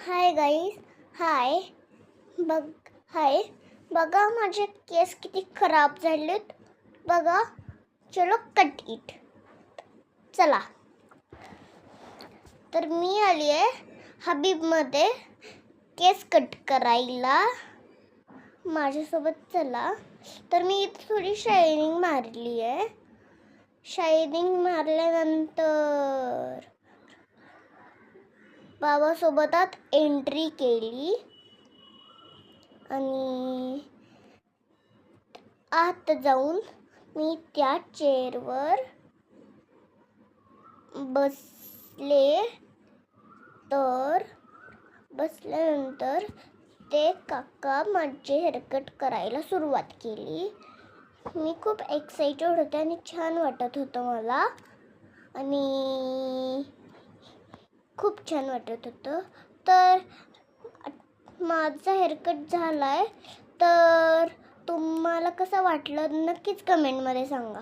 Hi guys. हाय बघ हाय बघा, माझे केस किती खराब झालेत बघा. चलो कट इट. चला, तर मी आली आहे हबीबमध्ये केस कट करायला. माझ्यासोबत चला. तर मी इथे थोडी शायनिंग मारली आहे. शायनिंग मारल्यानंतर बाबासोबतात एंट्री केली आणि आत जाऊन मी त्या चेअरवर बसले. तर बसल्यानंतर ते काका माझे हेअरकट करायला सुरुवात केली. मी खूप एक्साइटेड होते आणि छान वाटत होतं मला, आणि खूप छान वाटत होतं. तर माझा हेअरकट झाला आहे. तर तुम्हाला कसं वाटलं नक्कीच कमेंटमध्ये सांगा.